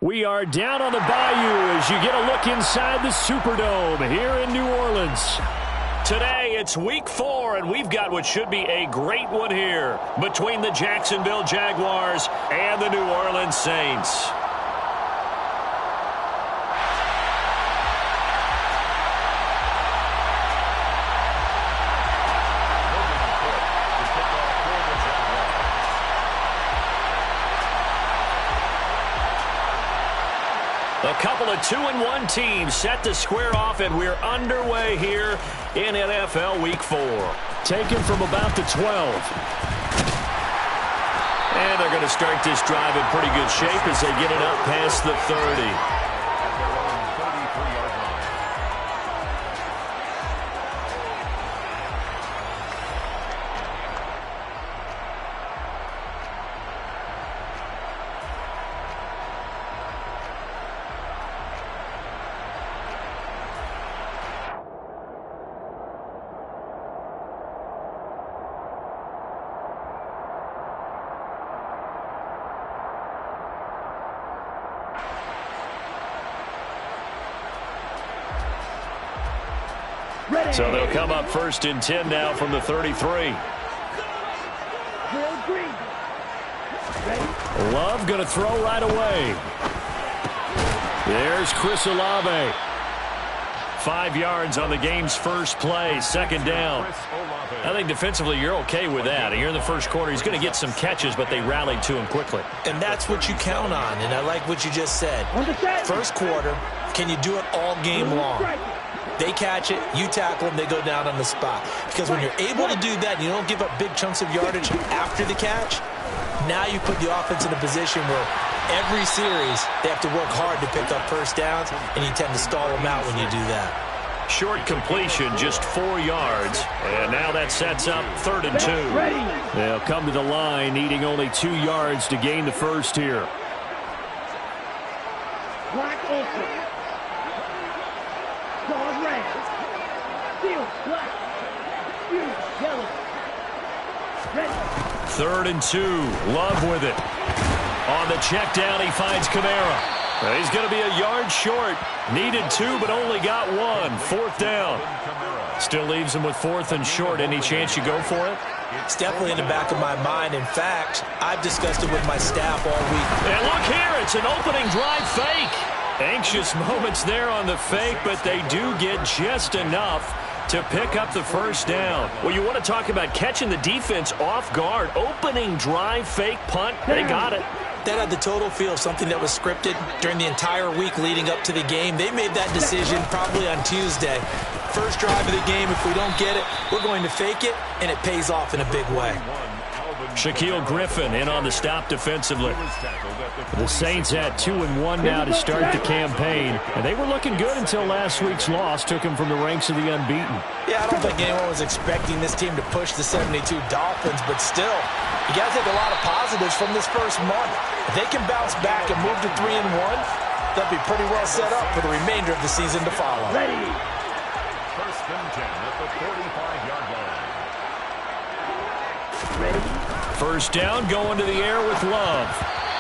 We are down on the bayou as you get a look inside the Superdome here in New Orleans. Today, it's week 4, and we've got what should be a great one here between the Jacksonville Jaguars and the New Orleans Saints. A couple of 2-1 teams set to square off, and we're underway here in NFL Week 4. Taken from about the 12. And they're going to start this drive in pretty good shape as they get it up past the 30. So they'll come up 1st and 10 now from the 33. Love going to throw right away. There's Chris Olave. 5 yards on the game's first play, 2nd down. I think defensively you're okay with that. Here in the first quarter, he's going to get some catches, but they rallied to him quickly. And that's what you count on, and I like what you just said. First quarter, can you do it all game long? They catch it, you tackle them, they go down on the spot. Because when you're able to do that and you don't give up big chunks of yardage after the catch, now you put the offense in a position where every series they have to work hard to pick up first downs, and you tend to stall them out when you do that. Short completion, just 4 yards. And now that sets up 3rd and 2. They'll come to the line, needing only 2 yards to gain the first here. Black open. Dog red. Steel black. Yellow. Red. 3rd and 2. Love with it. On the check down, he finds Kamara. He's going to be a yard short. Needed 2, but only got 1. 4th down. Still leaves him with 4th and short. Any chance you go for it? It's definitely in the back of my mind. In fact, I've discussed it with my staff all week. And look here, it's an opening drive fake. Anxious moments there on the fake, but they do get just enough to pick up the first down. Well, you want to talk about catching the defense off guard. Opening drive, fake punt, they got it. That had the total feel of something that was scripted during the entire week leading up to the game. They made that decision probably on Tuesday. First drive of the game, if we don't get it, we're going to fake it, and it pays off in a big way. Shaquille Griffin in on the stop defensively. The Saints at 2-1 now to start the campaign. And they were looking good until last week's loss took them from the ranks of the unbeaten. Yeah, I don't think anyone was expecting this team to push the 72 Dolphins, but still, you got to take a lot of positives from this first month. If they can bounce back and move to 3-1, they'll be pretty well set up for the remainder of the season to follow. Ready. 1st and 10 at the 45-yard line. Ready. First down, going to the air with Love.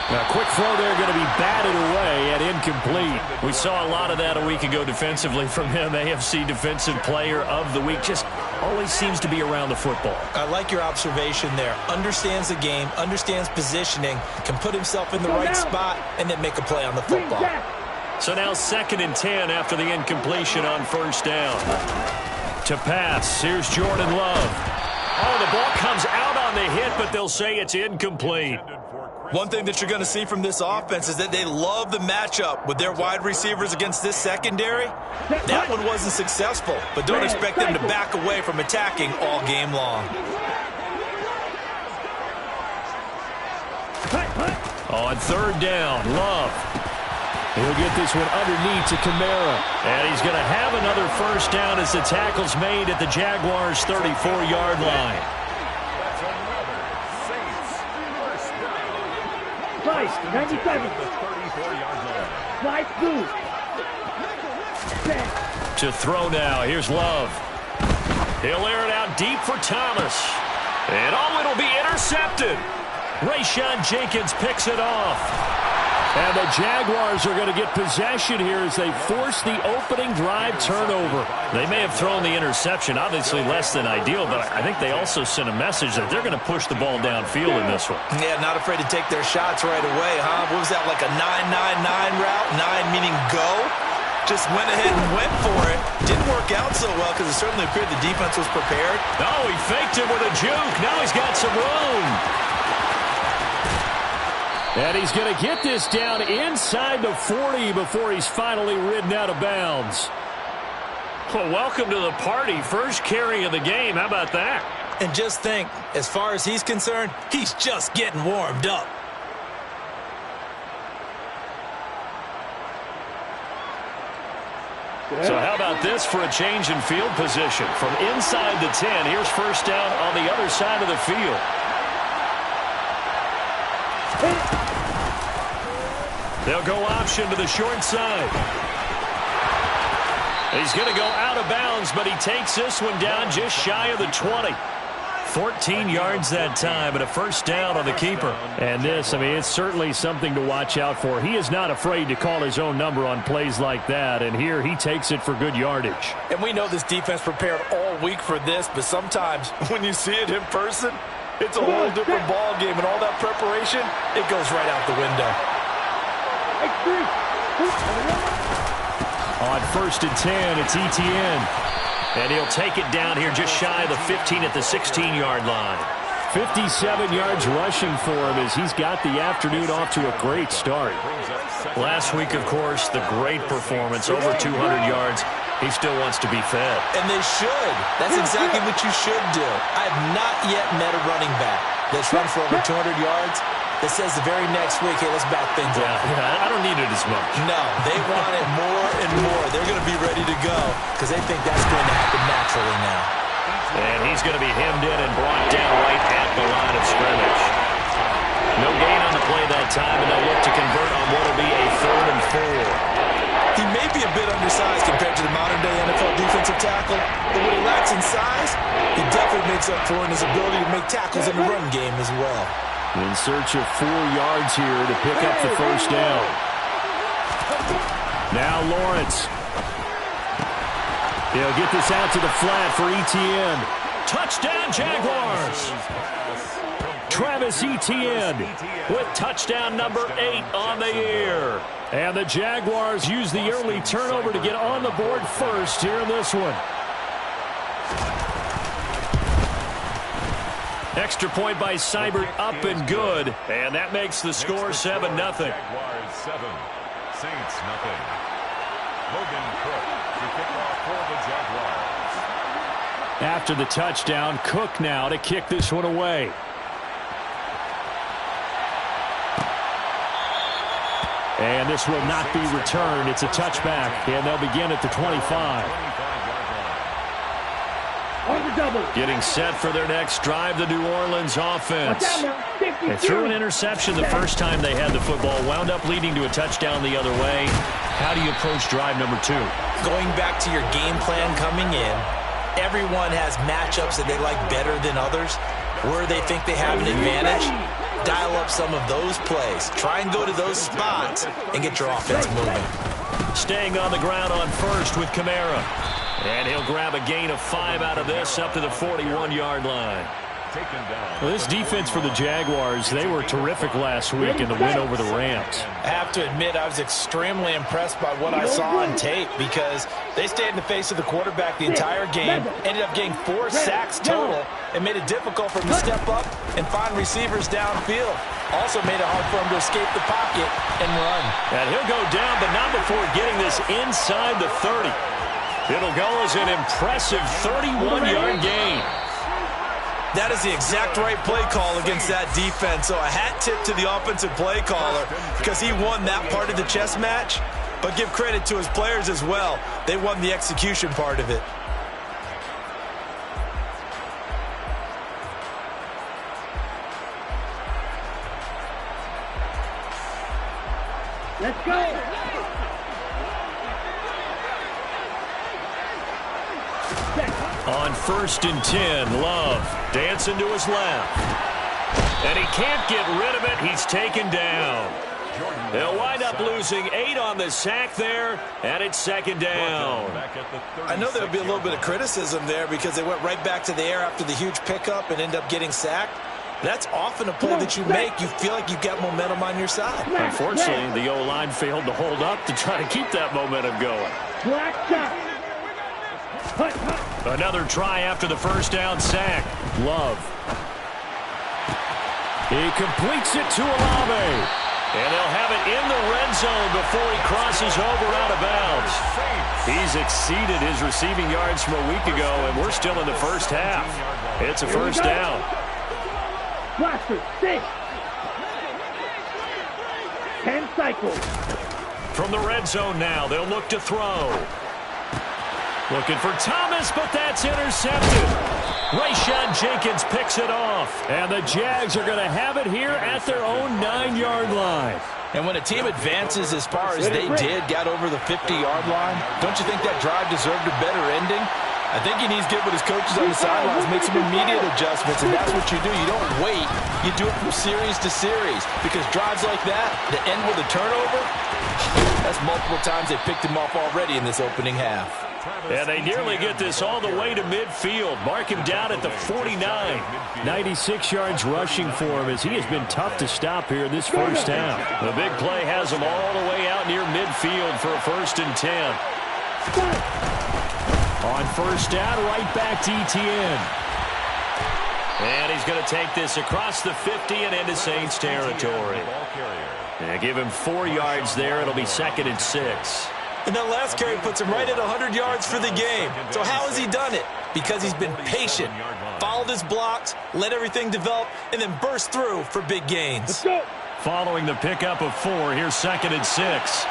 Now, quick throw there, going to be batted away and incomplete. We saw a lot of that a week ago defensively from him. AFC Defensive Player of the Week. Just always seems to be around the football. I like your observation there. Understands the game, understands positioning, can put himself in the right spot, and then make a play on the football. So now 2nd and 10 after the incompletion on first down. To pass, here's Jordan Love. Oh, the ball comes out on the hit, but they'll say it's incomplete. One thing that you're going to see from this offense is that they love the matchup with their wide receivers against this secondary. That one wasn't successful, but don't expect them to back away from attacking all game long. On 3rd down, Love. He'll get this one underneath to Kamara. And he's going to have another first down as the tackle's made at the Jaguars' 34-yard line. That's another Saints first down. Price, 97. 34-yard line. Slide through. To throw now, here's Love. He'll air it out deep for Thomas. And it'll be intercepted. Rayshon Jenkins picks it off. And the Jaguars are going to get possession here as they force the opening drive turnover. They may have thrown the interception, obviously less than ideal, but I think they also sent a message that they're going to push the ball downfield in this one. Yeah, not afraid to take their shots right away, huh? What was that, like a 9-9-9 route? 9 meaning go? Just went ahead and went for it. Didn't work out so well because it certainly appeared the defense was prepared. Oh, he faked it with a juke. Now he's got some room. And he's going to get this down inside the 40 before he's finally ridden out of bounds. Well, welcome to the party. First carry of the game. How about that? And just think, as far as he's concerned, he's just getting warmed up. So how about this for a change in field position? From inside the 10, here's first down on the other side of the field. They'll go option to the short side. He's going to go out of bounds, but he takes this one down just shy of the 20. 14 yards that time and a first down on the keeper. And this, I mean, it's certainly something to watch out for. He is not afraid to call his own number on plays like that, and here he takes it for good yardage. And we know this defense prepared all week for this, but sometimes when you see it in person, it's a whole different ball game, and all that preparation, it goes right out the window. On first and 10, it's Etienne. And he'll take it down here just shy of the 15 at the 16-yard line. 57 yards rushing for him as he's got the afternoon off to a great start. Last week, of course, the great performance, over 200 yards. He still wants to be fed. And they should. That's exactly what you should do. I have not yet met a running back that's run for over 200 yards that says the very next week, hey, let's back things up. Yeah, I don't need it as much. No, they want it more and more. They're going to be ready to go because they think that's going to happen naturally now. And he's going to be hemmed in and brought down right at the line of scrimmage. No gain on the play that time, and they'll look to convert on what will be a 3rd and 4. He may be a bit undersized compared to the modern-day NFL defensive tackle, but what he lacks in size, he definitely makes up for in his ability to make tackles in the run game as well. In search of 4 yards here to pick up the first down. Now Lawrence. He'll get this out to the flat for Etienne. Touchdown, Jaguars! Travis Etienne with touchdown number 8 on the year. And the Jaguars use the early turnover to get on the board first here in this one. Extra point by Seibert, up and good. And that makes the score 7-0. Jaguars 7, Saints 0. Logan Cook to kick off for the Jaguars. After the touchdown, Cook now to kick this one away. And this will not be returned. It's a touchback, and they'll begin at the 25. Getting set for their next drive, the New Orleans offense. They threw an interception the first time they had the football, wound up leading to a touchdown the other way. How do you approach drive number 2? Going back to your game plan coming in, everyone has matchups that they like better than others. Where they think they have an advantage, dial up some of those plays. Try and go to those spots and get your offense moving. Staying on the ground on first with Kamara. And he'll grab a gain of 5 out of this up to the 41-yard line. Well, this defense for the Jaguars, they were terrific last week in the win over the Rams. I have to admit, I was extremely impressed by what I saw on tape because they stayed in the face of the quarterback the entire game, ended up getting 4 sacks total, and made it difficult for him to step up and find receivers downfield. Also made it hard for him to escape the pocket and run. And he'll go down, but not before getting this inside the 30. It'll go as an impressive 31-yard gain. That is the exact right play call against that defense. So a hat tip to the offensive play caller because he won that part of the chess match. But give credit to his players as well. They won the execution part of it. Let's go. On first and 10, Love dancing to his left. And he can't get rid of it. He's taken down. They'll wind up losing 8 on the sack there, and it's second down. I know there'll be a little bit of criticism there because they went right back to the air after the huge pickup and end up getting sacked. That's often a play that you make. You feel like you've got momentum on your side. Unfortunately, the O-line failed to hold up to try to keep that momentum going. Another try after the first down sack. Love. He completes it to Olave. And they'll have it in the red zone before he crosses over out of bounds. He's exceeded his receiving yards from a week ago, and we're still in the first half. It's a first down. Blaster, 6. 10 cycles. From the red zone now, they'll look to throw. Looking for Thomas, but that's intercepted. Rayshon Jenkins picks it off. And the Jags are going to have it here at their own 9-yard line. And when a team advances as far as they did, got over the 50-yard line, don't you think that drive deserved a better ending? I think he needs to get with his coaches on the sidelines, make some immediate adjustments, and that's what you do. You don't wait. You do it from series to series, because drives like that, that end with a turnover, that's multiple times they picked him off already in this opening half. And they nearly get this all the way to midfield. Mark him down at the 49. 96 yards rushing for him as he has been tough to stop here this first half. The big play has him all the way out near midfield for a 1st and 10. On first down, right back to Etienne. And he's going to take this across the 50 and into Saints territory. And give him 4 yards there. It'll be 2nd and 6. And that last carry puts him right at 100 yards for the game. So how has he done it? Because he's been patient, followed his blocks, let everything develop, and then burst through for big gains. Following the pickup of 4, here's 2nd and 6.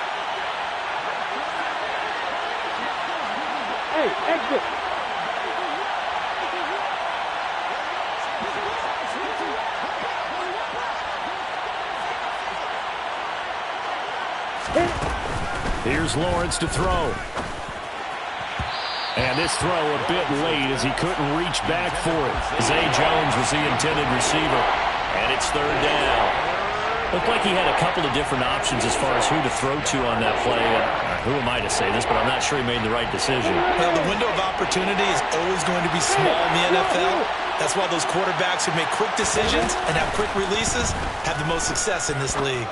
Hey, exit. Here's Lawrence to throw. And this throw a bit late as he couldn't reach back for it. Zay Jones was the intended receiver. And it's 3rd down. Looked like he had a couple of different options as far as who to throw to on that play. Who am I to say this, but I'm not sure he made the right decision. Well, the window of opportunity is always going to be small in the NFL. That's why those quarterbacks who make quick decisions and have quick releases have the most success in this league.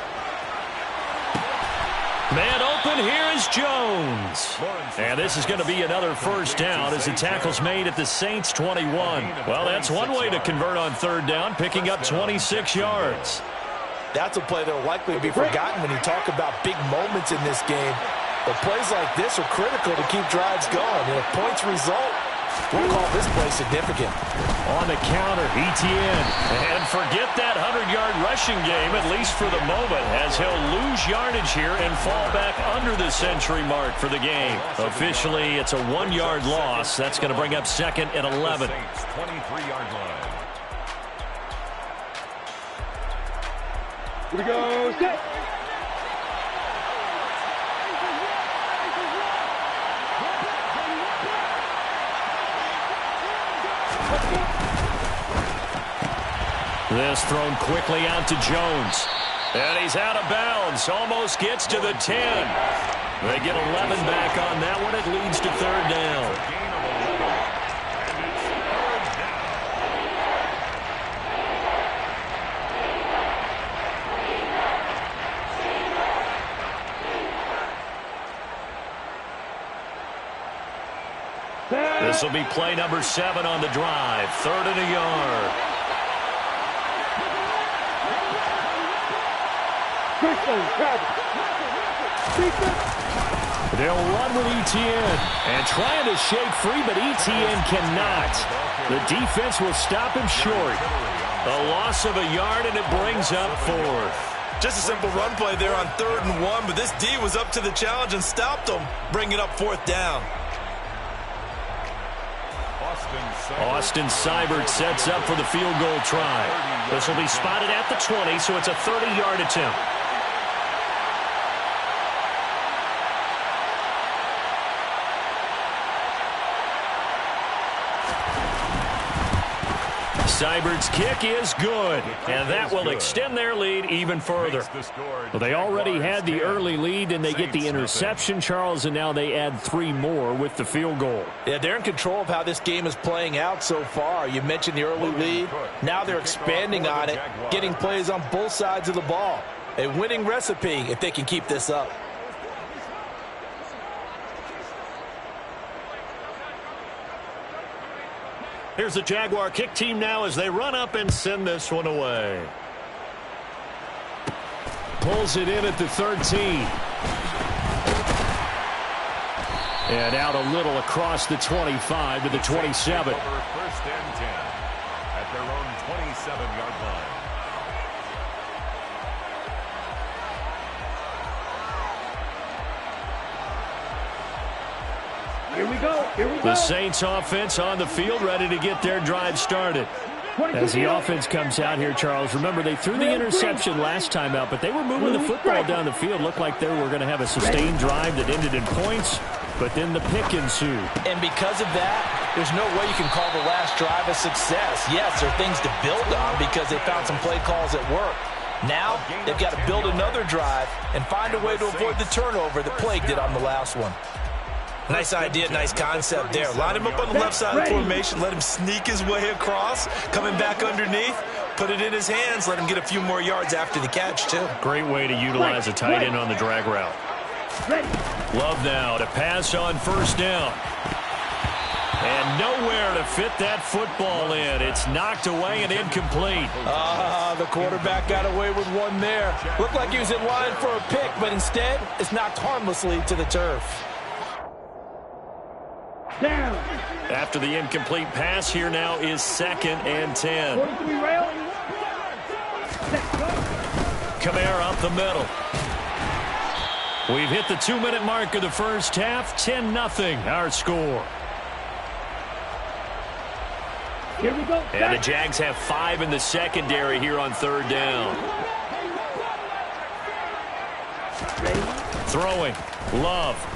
Man open, here is Jones. And this is going to be another first down as the tackle's made at the Saints 21. Well, that's one way to convert on 3rd down, picking up 26 yards. That's a play that will likely be forgotten when you talk about big moments in this game. But plays like this are critical to keep drives going. And if points result, we'll call this play significant. On the counter, Etienne. And forget that 100-yard rushing game, at least for the moment, as he'll lose yardage here and fall back under the century mark for the game. Officially, it's a 1-yard loss. That's going to bring up 2nd and 11. 23-yard line. Here we go, set. This thrown quickly out to Jones. And he's out of bounds. Almost gets to the 10. They get 11 back on that one. It leads to 3rd down. This will be play number 7 on the drive. 3rd and a yard. They'll run with Etienne and trying to shake free, but Etienne cannot. The defense will stop him short. A loss of a yard, and it brings up 4th. Just a simple run play there on 3rd and 1, but this D was up to the challenge and stopped them, bringing up 4th down. Austin Seibert sets up for the field goal try. This will be spotted at the 20, so it's a 30-yard attempt. Seibert's kick is good, and that will extend their lead even further. Well, they already had the early lead, and they get the interception, Charles, and now they add 3 more with the field goal. Yeah, they're in control of how this game is playing out so far. You mentioned the early lead. Now they're expanding on it, getting plays on both sides of the ball. A winning recipe if they can keep this up. Here's the Jaguar kick team now as they run up and send this one away. Pulls it in at the 13. And out a little across the 25 to the 27. First and 10 at their own 27-yard line. Here we go. Here we go. The Saints offense on the field ready to get their drive started. As the offense comes out here, Charles, remember they threw the interception last time out, but they were moving the football down the field. Looked like they were going to have a sustained drive that ended in points, but then the pick ensued. And because of that, there's no way you can call the last drive a success. Yes, there are things to build on because they found some play calls that work. Now, they've got to build another drive and find a way to avoid the turnover that plagued it on the last one. Nice idea, nice concept there. Line him up on the left side of the formation. Let him sneak his way across. Coming back underneath. Put it in his hands. Let him get a few more yards after the catch, too. Great way to utilize a tight end on the drag route. Love now to pass on first down. And nowhere to fit that football in. It's knocked away and incomplete. The quarterback got away with one there. Looked like he was in line for a pick, but instead, it's knocked harmlessly to the turf. Down. After the incomplete pass, here now is 2nd and 10. Kamara up the middle. We've hit the 2-minute mark of the first half. 10-0 our score. Here we go. And the Jags have 5 in the secondary here on 3rd down. Throwing. Love.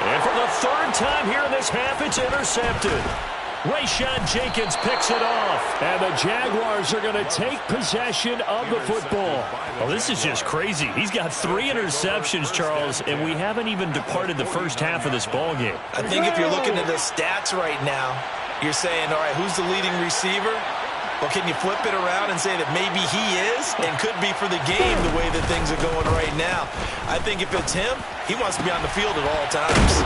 And for the 3rd time here in this half, it's intercepted. Rayshon Jenkins picks it off. And the Jaguars are going to take possession of the football. Well, this is just crazy. He's got 3 interceptions, Charles, and we haven't even departed the first half of this ballgame. I think if you're looking at the stats right now, you're saying, all right, who's the leading receiver? Well, can you flip it around and say that maybe he is and could be for the game the way that things are going right now? I think if it's him, he wants to be on the field at all times.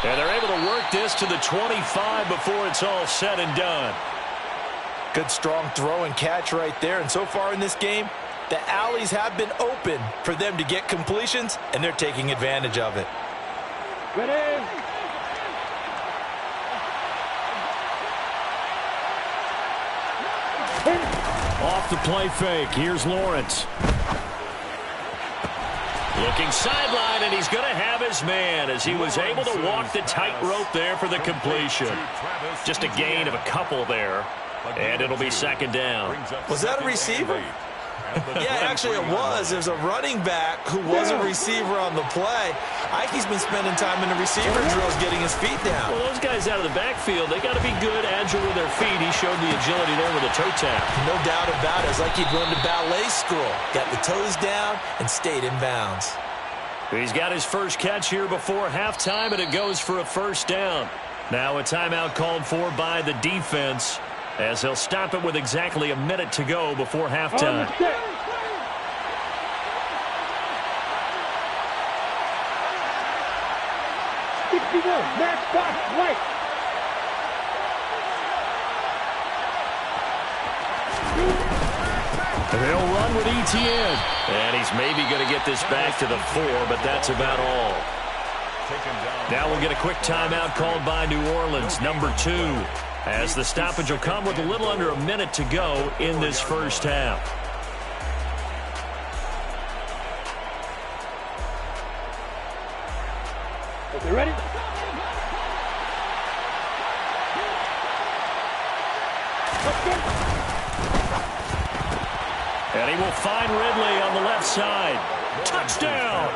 And they're able to work this to the 25 before it's all said and done. Good, strong throw and catch right there. And so far in this game, the alleys have been open for them to get completions, and they're taking advantage of it. Ready? Off the play fake. Here's Lawrence. Looking sideline, and he's going to have his man as he was able to walk the tightrope there for the completion. Just a gain of a couple there, and it'll be 2nd down. Was that a receiver? Yeah, actually it was. There's a running back who was a receiver on the play. Ikey's been spending time in the receiver drills getting his feet down. Well, those guys out of the backfield, they got to be good, agile with their feet. He showed the agility there with a toe tap. No doubt about it. It's like he'd run to ballet school. Got the toes down and stayed in bounds. He's got his first catch here before halftime, and it goes for a 1st down. Now a timeout called for by the defense, as he'll stop it with exactly a minute to go before halftime. Match box right. They'll run with ETN. And he's maybe going to get this back to the 4, but that's about all. Now we'll get a quick timeout called by New Orleans, number 2, as the stoppage will come with a little under a minute to go in this first half. Okay, ready? And he will find Ridley on the left side. Touchdown!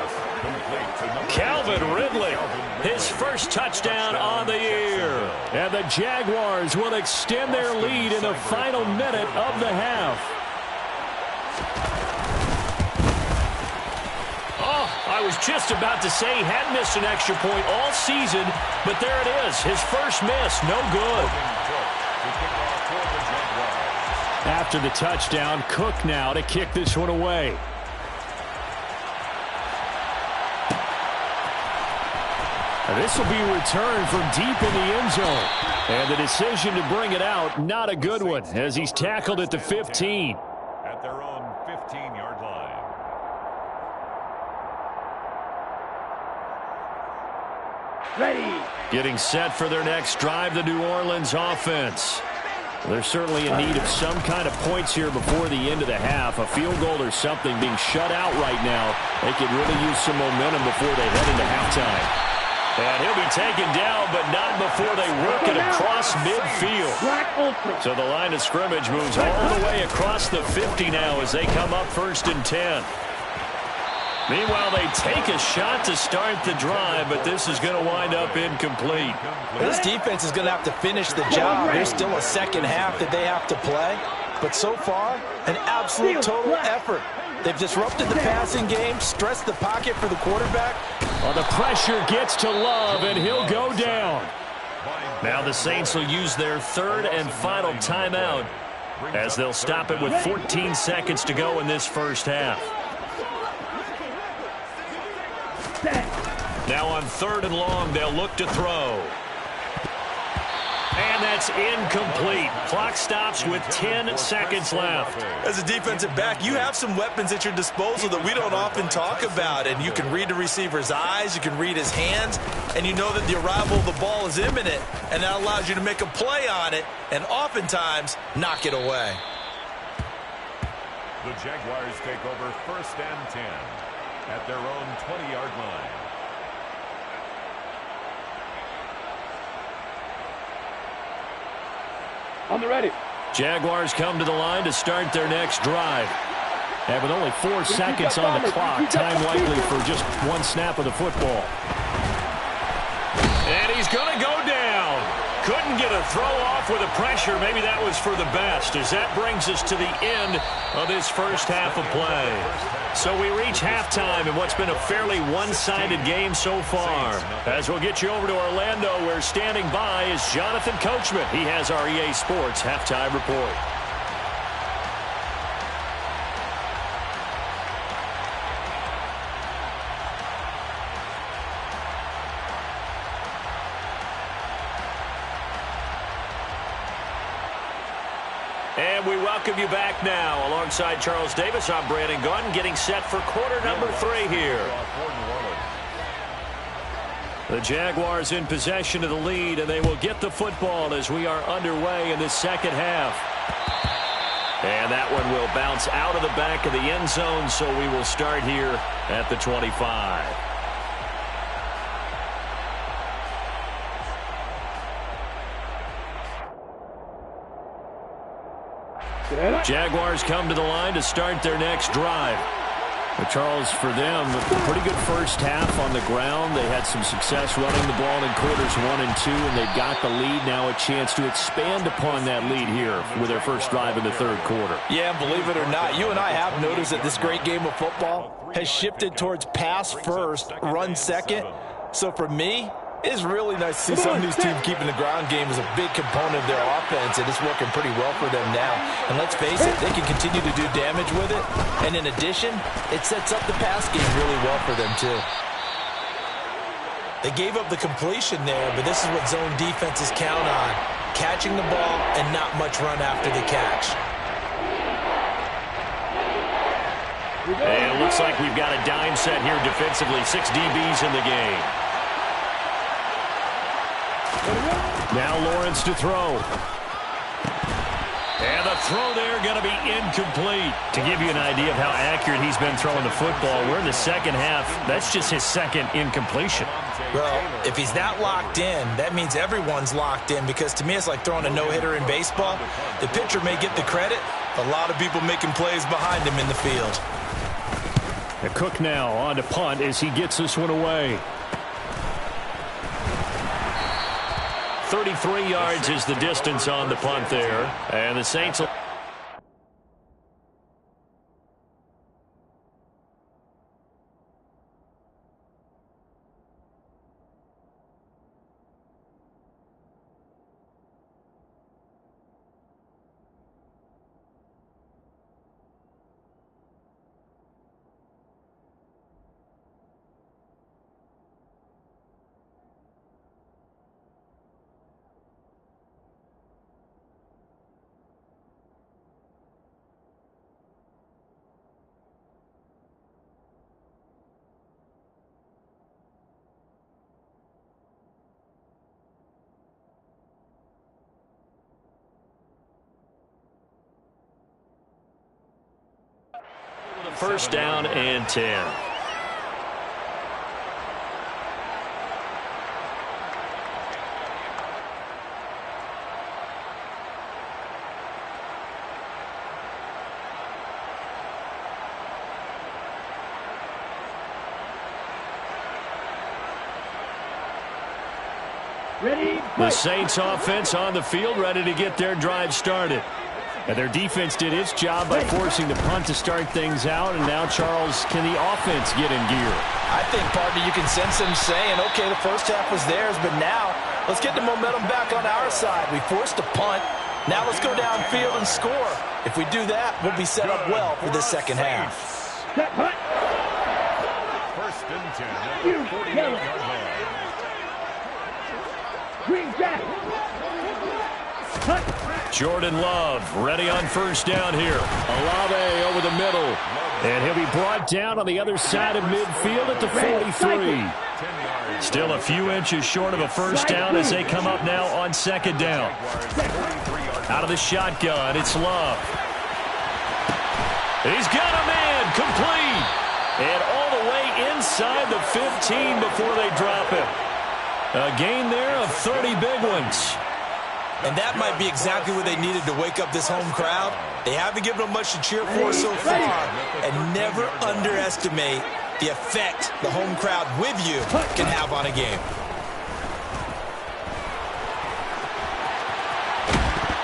Calvin Ridley, his first touchdown on the year. And the Jaguars will extend their lead in the final minute of the half. Oh, I was just about to say he hadn't missed an extra point all season, but there it is, his first miss, no good. After the touchdown, Cook now to kick this one away. This will be returned from deep in the end zone. And the decision to bring it out, not a good one, as he's tackled at the 15. At their own 15-yard line. Ready. Getting set for their next drive, the New Orleans offense. They're certainly in need of some kind of points here before the end of the half. A field goal or something being shut out right now. They could really use some momentum before they head into halftime. And he'll be taken down, but not before they work it across midfield. So the line of scrimmage moves all the way across the 50 now as they come up 1st and 10. Meanwhile, they take a shot to start the drive, but this is going to wind up incomplete. This defense is going to have to finish the job. There's still a second half that they have to play. But so far, an absolute total effort. They've disrupted the passing game, stressed the pocket for the quarterback. Well, the pressure gets to Love, and he'll go down. Now the Saints will use their third and final timeout as they'll stop it with 14 seconds to go in this first half. Now on 3rd and long, they'll look to throw. And that's incomplete. Clock stops with 10 seconds left. As a defensive back, you have some weapons at your disposal that we don't often talk about. And you can read the receiver's eyes, you can read his hands, and you know that the arrival of the ball is imminent. And that allows you to make a play on it and oftentimes knock it away. The Jaguars take over 1st and 10 at their own 20-yard line. On the ready. Jaguars come to the line to start their next drive. And with only 4 seconds on the clock, time likely for just one snap of the football. And he's going to go down. Couldn't get a throw off with the pressure. Maybe that was for the best, as that brings us to the end of this first half of play. So we reach halftime in what's been a fairly one-sided game so far. As we'll get you over to Orlando, where standing by is Jonathan Coachman. He has our EA Sports halftime report. And we welcome you back now. Alongside Charles Davis, I'm Brandon Gaudin, getting set for quarter number 3 here. The Jaguars in possession of the lead, and they will get the football as we are underway in the second half. And that one will bounce out of the back of the end zone, so we will start here at the 25. Jaguars come to the line to start their next drive. But Charles, for them, a pretty good first half on the ground. They had some success running the ball in quarters 1 and 2, and they've got the lead. Now a chance to expand upon that lead here with their first drive in the third quarter. Yeah, believe it or not, you and I have noticed that this great game of football has shifted towards pass first, run second. So for me, it's really nice to see some of these teams keeping the ground game as a big component of their offense, and it's working pretty well for them now. And let's face it, they can continue to do damage with it. And in addition, it sets up the pass game really well for them, too. They gave up the completion there, but this is what zone defenses count on. Catching the ball and not much run after the catch. And it looks like we've got a dime set here defensively. 6 DBs in the game. Now Lawrence to throw. And the throw there going to be incomplete. To give you an idea of how accurate he's been throwing the football, we're in the second half. That's just his second incompletion. Well, if he's not locked in, that means everyone's locked in, because to me it's like throwing a no-hitter in baseball. The pitcher may get the credit, a lot of people making plays behind him in the field. Cook now on to punt as he gets this one away. 33 yards is the distance on the punt there. And the Saints will... First down and 10. The Saints offense on the field, ready to get their drive started. And their defense did its job by forcing the punt to start things out. And now, Charles, can the offense get in gear? I think, partner, you can sense them saying, okay, the first half was theirs, but now let's get the momentum back on our side. We forced a punt. Now let's go downfield and score. If we do that, we'll be set up well for this second half. First and 10. 48-yard line. Green Jack. Jordan Love ready on first down here. Olave over the middle. And he'll be brought down on the other side of midfield at the 43. Still a few inches short of a first down as they come up now on second down. Out of the shotgun, it's Love. He's got a man complete. And all the way inside the 15 before they drop it. A gain there of 30 big ones. And that might be exactly what they needed to wake up this home crowd. They haven't given them much to cheer for so far. And never underestimate the effect the home crowd with you can have on a game.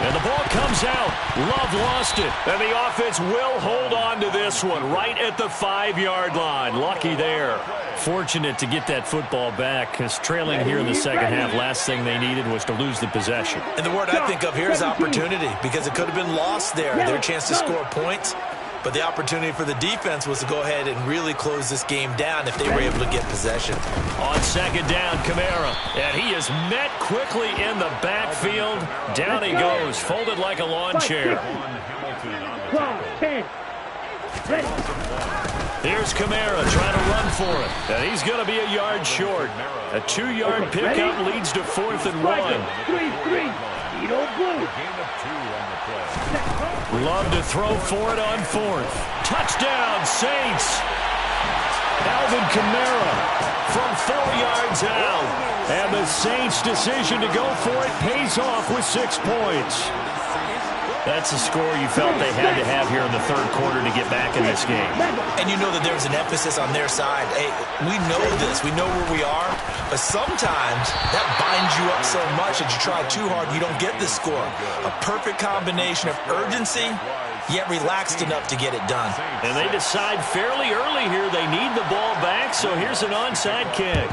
And the ball comes out. Love lost it. And the offense will hold on to this one right at the 5-yard line. Lucky there. Fortunate to get that football back because trailing here in the second half, last thing they needed was to lose the possession. And the word I think of here is opportunity because it could have been lost there. Their chance to score points. But the opportunity for the defense was to go ahead and really close this game down if they were able to get possession. On second down, Kamara. And he is met quickly in the backfield. Down he goes, folded like a lawn chair. Here's Kamara trying to run for it. And he's going to be a yard short. A 2-yard pickup leads to 4th and 1. Love to throw for it on 4th. Touchdown, Saints. Alvin Kamara from 4 yards out. And the Saints' decision to go for it pays off with 6 points. That's a score you felt they had to have here in the third quarter to get back in this game. And you know that there was an emphasis on their side. Hey, we know this. We know where we are. But sometimes that binds you up so much that you try too hard, you don't get the score. A perfect combination of urgency, yet relaxed enough to get it done. And they decide fairly early here they need the ball back, so here's an onside kick.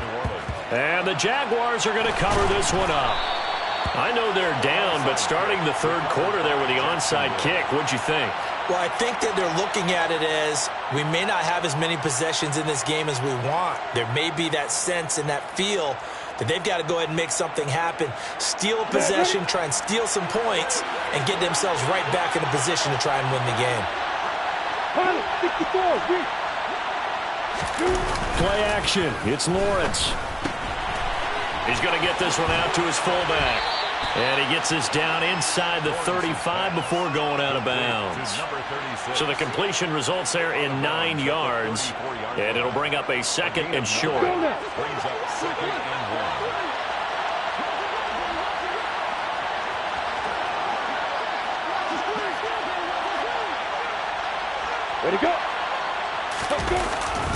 And the Jaguars are going to cover this one up. I know they're down, but starting the third quarter there with the onside kick, what'd you think? Well, I think that they're looking at it as we may not have as many possessions in this game as we want. There may be that sense and that feel that they've got to go ahead and make something happen, steal a possession, try and steal some points, and get themselves right back in a position to try and win the game. Play action. It's Lawrence. He's going to get this one out to his fullback. And he gets this down inside the 35 before going out of bounds. So the completion results there in 9 yards. And it'll bring up a 2nd and short. Brings up 2nd and 1. Ready, go. Let's go.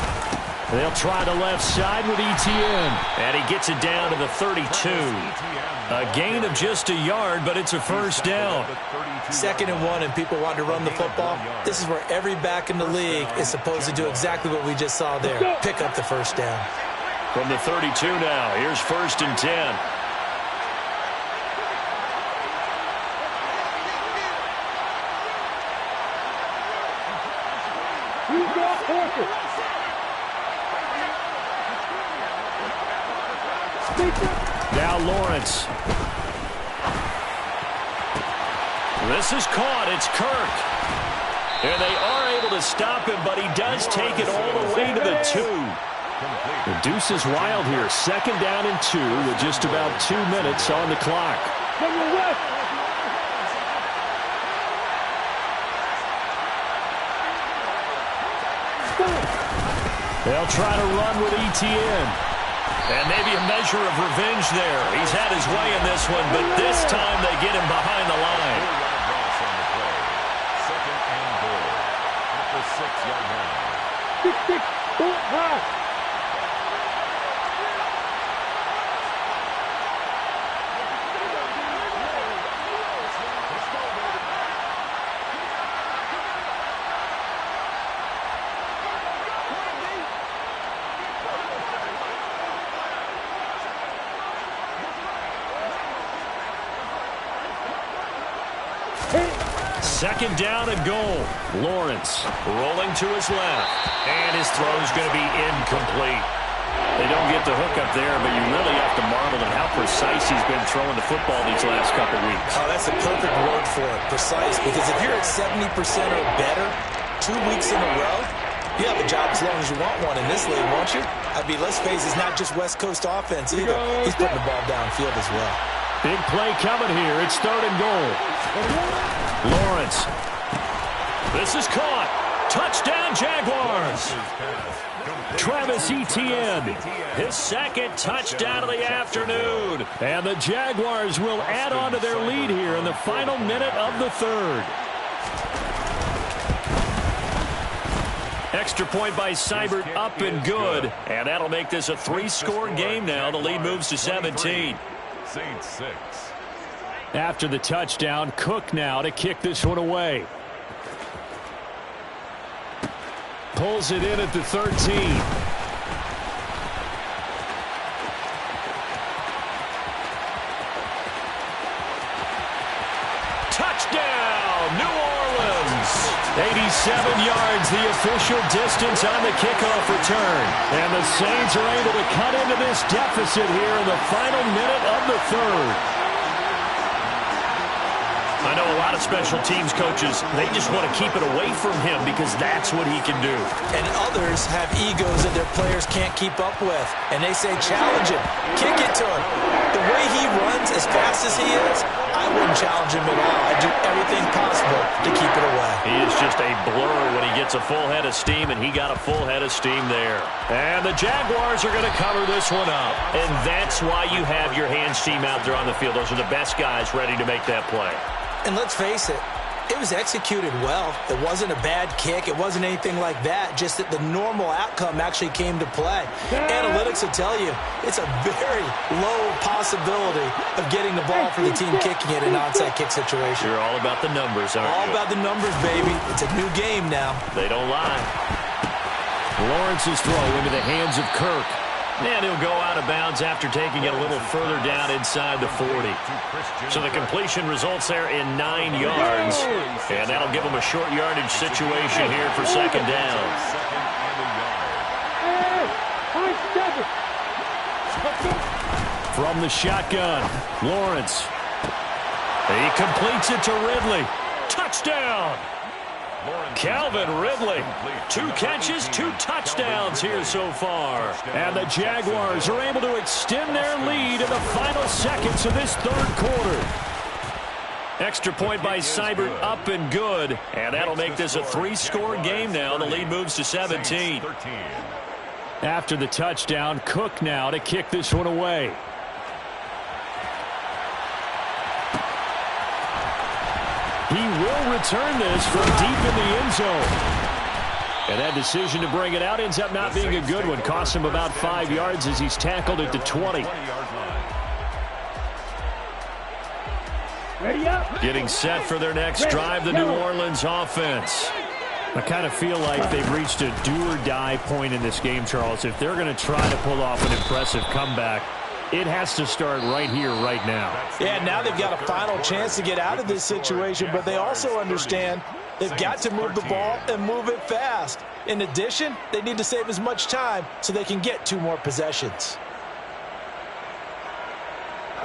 They'll try the left side with Etienne. And he gets it down to the 32. A gain of just a yard, but it's a first down. 2nd and 1, and people want to run the football. This is where every back in the league is supposed to do exactly what we just saw there. Pick up the first down. From the 32 now, here's 1st and 10. Now Lawrence. This is caught. It's Kirk. And they are able to stop him, but he does take it all the way to the 2. The deuce is wild here. 2nd down and 2 with just about 2 minutes on the clock. They'll try to run with Etienne. And maybe a measure of revenge there. He's had his way in this one, but this time they get him behind the line. 2nd and goal at the 6-yard line. Second down and goal. Lawrence rolling to his left. And his throw is going to be incomplete. They don't get the hook up there, but you really have to marvel at how precise he's been throwing the football these last couple weeks. Oh, that's a perfect word for it, precise. Because if you're at 70% or better 2 weeks in a row, you have a job as long as you want one in this league, won't you? I mean, let's face it, it's not just West Coast offense either. He's putting the ball downfield as well. Big play coming here. It's 3rd and goal. Lawrence. This is caught. Touchdown, Jaguars. Travis Etienne, his 2nd touchdown of the afternoon. And the Jaguars will add on to their lead here in the final minute of the 3rd. Extra point by Seibert, up and good. And that'll make this a 3-score game now. The lead moves to 17. Saints 6. After the touchdown, Cook now to kick this one away. Pulls it in at the 13. Touchdown, New Orleans. 87 yards, the official distance on the kickoff return. And the Saints are able to cut into this deficit here in the final minute of the 3rd. I know a lot of special teams coaches, they just want to keep it away from him because that's what he can do. And others have egos that their players can't keep up with. And they say, challenge him, kick it to him. The way he runs as fast as he is, I wouldn't challenge him at all. I'd do everything possible to keep it away. He is just a blur when he gets a full head of steam, and he got a full head of steam there. And the Jaguars are going to cover this one up. And that's why you have your hands team out there on the field. Those are the best guys ready to make that play. And let's face it, it was executed well. It wasn't a bad kick. It wasn't anything like that. Just that the normal outcome actually came to play. Analytics will tell you it's a very low possibility of getting the ball for the team kicking it in an onside kick situation. You're all about the numbers, aren't you? All about the numbers, baby. It's a new game now. They don't lie. Lawrence's throw into the hands of Kirk. And he'll go out of bounds after taking it a little further down inside the 40. So the completion results there in 9 yards. And that'll give him a short yardage situation here for 2nd down. From the shotgun, Lawrence. He completes it to Ridley. Touchdown! Calvin Ridley, 2 catches, 2 touchdowns here so far. And the Jaguars are able to extend their lead in the final seconds of this 3rd quarter. Extra point by Seibert, up and good. And that'll make this a 3-score game now. The lead moves to 17. After the touchdown, Cook now to kick this one away. He will return this from deep in the end zone. And that decision to bring it out ends up not being a good one. Cost him about 5 yards as he's tackled at the 20. Ready up. Getting set for their next drive, the New Orleans offense. I kind of feel like they've reached a do-or-die point in this game, Charles. If they're going to try to pull off an impressive comeback, it has to start right here, right now. Yeah, now they've got a final chance to get out of this situation, but they also understand they've got to move the ball and move it fast. In addition, they need to save as much time so they can get 2 more possessions.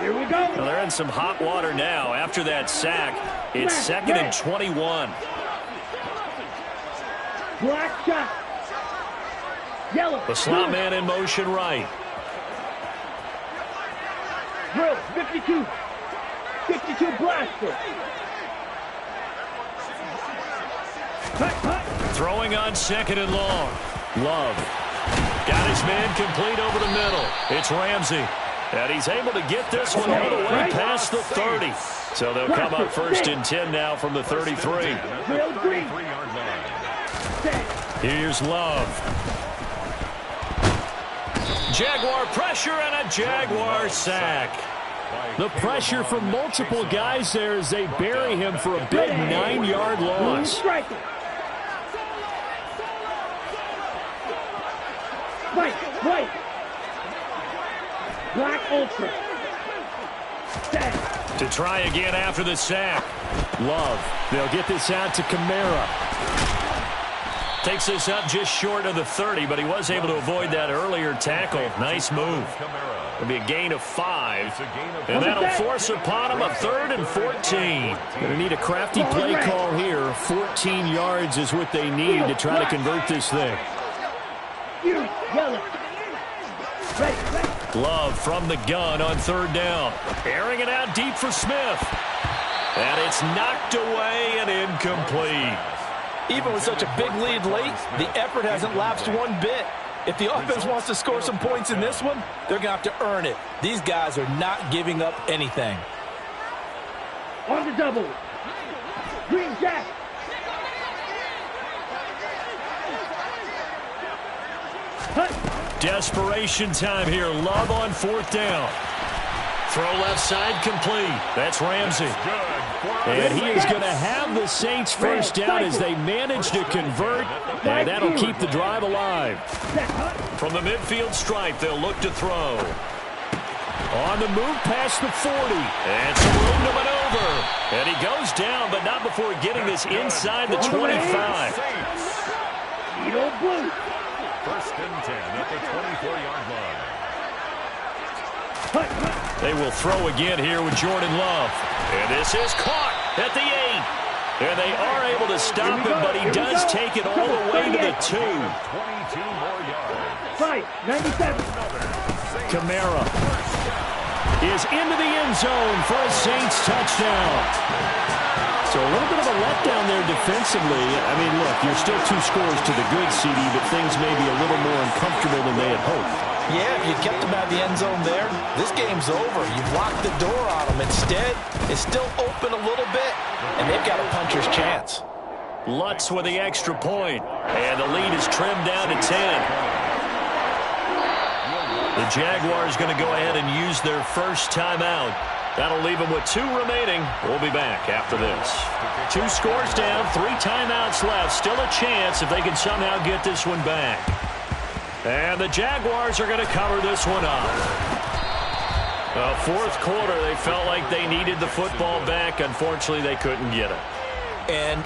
Here we go. Well, they're in some hot water now. After that sack, it's 2nd and 21. Black shot. Yellow. The slot man in motion right. Drill. 52. 52 blaster. Throwing on 2nd and long. Love. Got his man complete over the middle. It's Ramsey. And he's able to get this one all the way past the 30. So they'll come up 1st and 10 now from the 33. Here's Love. Jaguar pressure and a Jaguar sack. The pressure from multiple guys there as they bury him for a big 9-yard loss. Right. Black Ultra. To try again after the sack. Love. They'll get this out to Kamara. Takes this up just short of the 30, but he was able to avoid that earlier tackle. Nice move. It'll be a gain of 5. And that'll force upon him a 3rd and 14. Going to need a crafty play call here. 14 yards is what they need to try to convert this thing. Yellow. Love from the gun on 3rd down. Airing it out deep for Smith. And it's knocked away and incomplete. Even with such a big lead late, the effort hasn't lapsed one bit. If the offense wants to score some points in this one, they're going to have to earn it. These guys are not giving up anything. On the double. Green Jack. Desperation time here. Love on 4th down. Throw left side complete. That's Ramsey. And he is going to have the Saints 1st down as they manage to convert. And that'll keep the drive alive. From the midfield stripe, they'll look to throw. On the move past the 40. And some room to maneuver. And he goes down, but not before getting this inside the 25. Eagle blue. 1st and 10 at the 24-yard line. They will throw again here with Jordan Love. And this is caught at the 8. And they are able to stop him, but he does take it all the way to the 2. 22 more yards. 97. Kamara is into the end zone for a Saints touchdown. So a little bit of a letdown there defensively. I mean, look, you're still 2 scores to the good, CD, but things may be a little more uncomfortable than they had hoped. Yeah, if you kept them out of the end zone there, this game's over. You've locked the door on them. Instead, it's still open a little bit, and they've got a puncher's chance. Lutz with the extra point, and the lead is trimmed down to 10. The Jaguars going to go ahead and use their first timeout. That'll leave them with 2 remaining. We'll be back after this. 2 scores down, 3 timeouts left. Still a chance if they can somehow get this one back. And the Jaguars are going to cover this one up. 4th quarter, they felt like they needed the football back. Unfortunately, they couldn't get it. And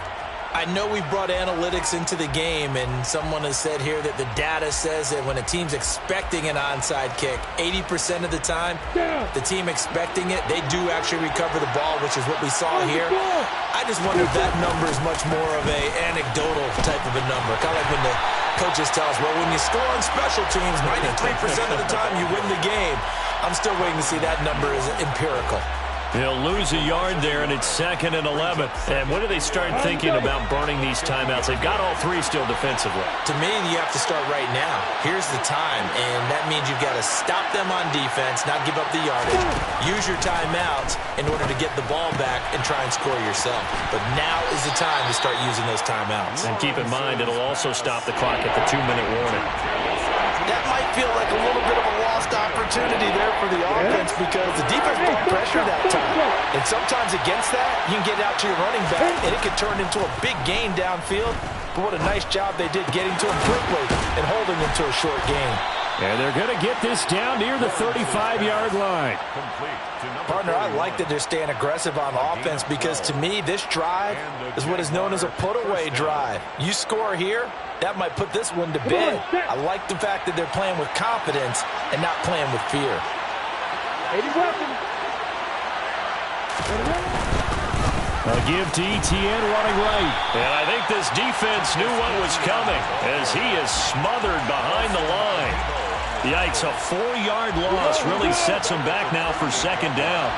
I know we brought analytics into the game, and someone has said here that the data says that when a team's expecting an onside kick, 80% of the time, the team expecting it, they do actually recover the ball, which is what we saw here. I just wonder if that number is much more of a anecdotal type of a number. Kind of like when the coaches tell us, well, when you score on special teams, 93% of the time you win the game. I'm still waiting to see that number is empirical. He'll lose a yard there, and it's 2nd and 11. And when do they start thinking about burning these timeouts? They've got all three still defensively. To me, you have to start right now. Here's the time, and that means you've got to stop them on defense, not give up the yardage. Use your timeouts in order to get the ball back and try and score yourself. But now is the time to start using those timeouts. And keep in mind, it'll also stop the clock at the 2-minute warning. That might feel like a little bit of a lost opportunity there for the offense because the defense brought pressure that time. And sometimes against that, you can get out to your running back, and it could turn into a big gain downfield. But what a nice job they did getting to him quickly and holding him to a short gain. And they're going to get this down near the 35-yard line. Partner, I like that they're staying aggressive on offense because to me, this drive is what is known as a put-away drive. You score here, that might put this one to bed. I like the fact that they're playing with confidence and not playing with fear. A give to Etienne running right. And I think this defense knew what was coming as he is smothered behind the line. Yikes, a 4-yard loss really sets him back now for 2nd down.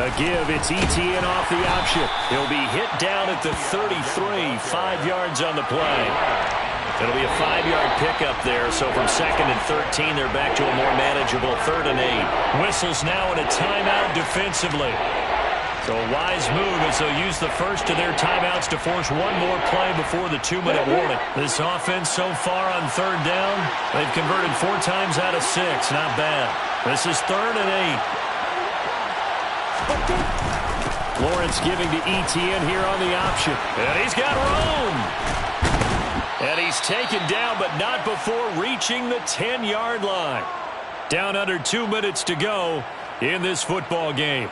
A give, it's Etienne off the option. He'll be hit down at the 33, 5 yards on the play. It'll be a 5-yard pickup there, so from 2nd and 13, they're back to a more manageable 3rd and 8. Whistles now in a timeout defensively. So a wise move as they'll use the first of their timeouts to force one more play before the 2-minute warning. This offense so far on 3rd down, they've converted 4 times out of 6. Not bad. This is 3rd and 8. Lawrence giving to Etienne here on the option. And he's got room. And he's taken down, but not before reaching the 10-yard line. Down under 2 minutes to go in this football game.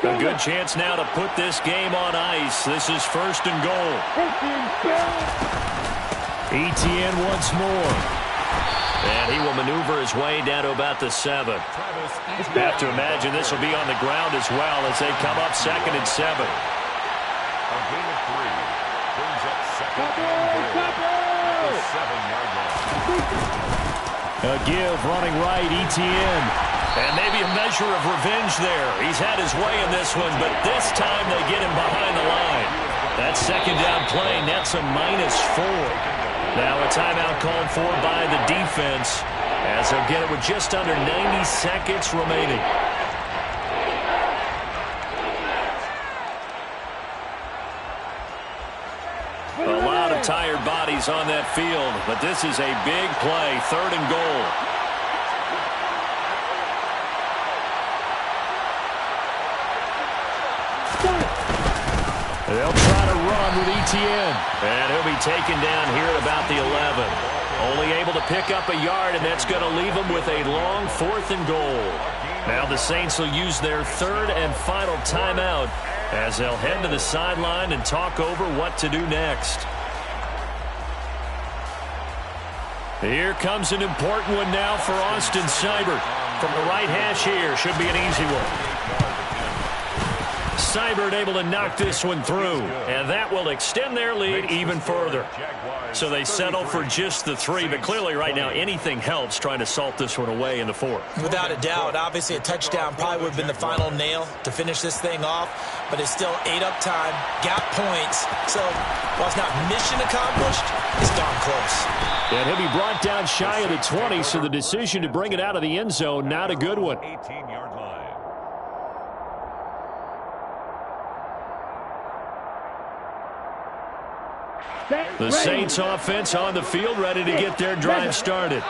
A good chance now to put this game on ice. This is 1st and goal. Etienne once more. And he will maneuver his way down to about the 7. Have to imagine this will be on the ground as well as they come up 2nd and 7. A gain of 3 brings up 2nd and goal. 7-yard line. A give running right, Etienne. And maybe a measure of revenge there. He's had his way in this one, but this time they get him behind the line. That 2nd down play nets a -4. Now a timeout called for by the defense as they'll get it with just under 90 seconds remaining. A lot of tired bodies on that field, but this is a big play, 3rd and goal. They'll try to run with Etienne. And he'll be taken down here at about the 11. Only able to pick up a yard, and that's going to leave them with a long 4th and goal. Now the Saints will use their 3rd and final timeout as they'll head to the sideline and talk over what to do next. Here comes an important one now for Austin Seibert. From the right hash here, should be an easy one. Seibert able to knock this one through, and that will extend their lead even further. So they settle for just the 3, but clearly right now anything helps trying to salt this one away in the 4th. Without a doubt, obviously a touchdown probably would have been the final nail to finish this thing off, but it's still 8 up time, got points, so while it's not mission accomplished, it's darn close. And he'll be brought down shy of the 20, so the decision to bring it out of the end zone, not a good one. 18-yard line. The Saints offense on the field, ready to get their drive started.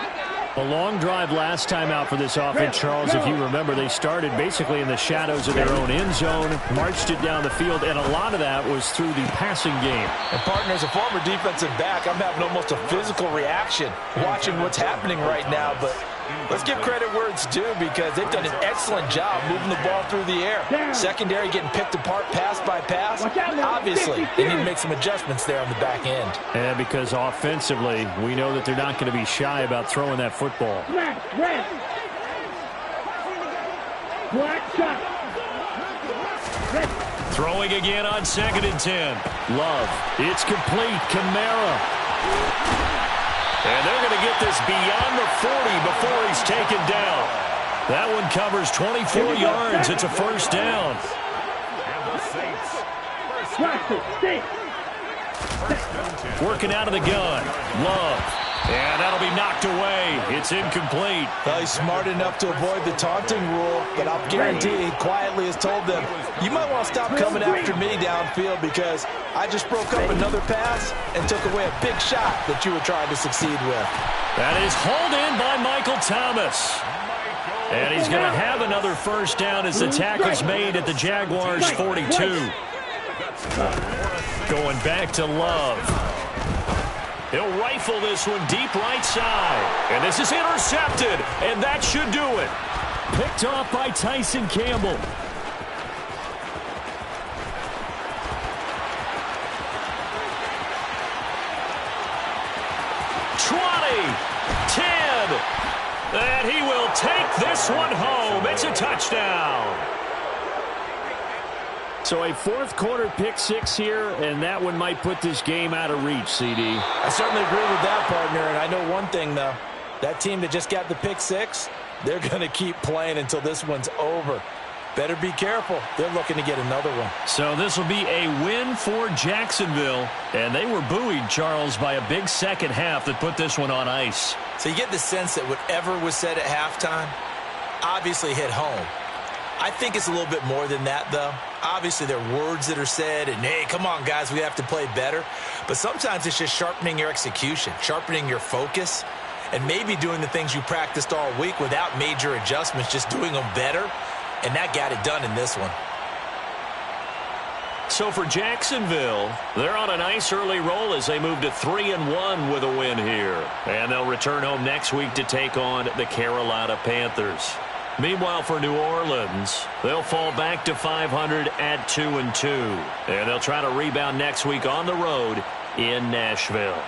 A long drive last time out for this offense, Charles. If you remember, they started basically in the shadows of their own end zone, marched it down the field, and a lot of that was through the passing game. And, partner, as a former defensive back, I'm having almost a physical reaction watching what's happening right now, but let's give credit where it's due because they've done an excellent job moving the ball through the air. Secondary getting picked apart pass by pass. Obviously, they need to make some adjustments there on the back end. And because offensively, we know that they're not going to be shy about throwing that football. Throwing again on 2nd and 10. Love. It's complete. Kamara. And they're going to get this beyond the 40 before he's taken down. That one covers 24 yards. It's a first down. Working out of the gun. Love. And that'll be knocked away. It's incomplete. Well, he's smart enough to avoid the taunting rule, but I'll guarantee he quietly has told them, you might want to stop coming after me downfield because I just broke up another pass and took away a big shot that you were trying to succeed with. That is hauled in by Michael Thomas. And he's going to have another first down as the tackle's made at the Jaguars' 42. Going back to Love. He'll rifle this one deep right side. And this is intercepted. And that should do it. Picked off by Tyson Campbell. And he will take this one home. It's a touchdown. So a fourth quarter pick six here, and that one might put this game out of reach, CD. I certainly agree with that, partner. And I know one thing, though. That team that just got the pick six, they're going to keep playing until this one's over. Better be careful. They're looking to get another one. So this will be a win for Jacksonville. And they were buoyed, Charles, by a big second half that put this one on ice. So you get the sense that whatever was said at halftime obviously hit home. I think it's a little bit more than that, though. Obviously, there are words that are said, and, hey, come on, guys, we have to play better. But sometimes it's just sharpening your execution, sharpening your focus, and maybe doing the things you practiced all week without major adjustments, just doing them better. And that got it done in this one. So for Jacksonville, they're on a nice early roll as they move to 3-1 with a win here. And they'll return home next week to take on the Carolina Panthers. Meanwhile, for New Orleans, they'll fall back to 500 at 2-2. And they'll try to rebound next week on the road in Nashville.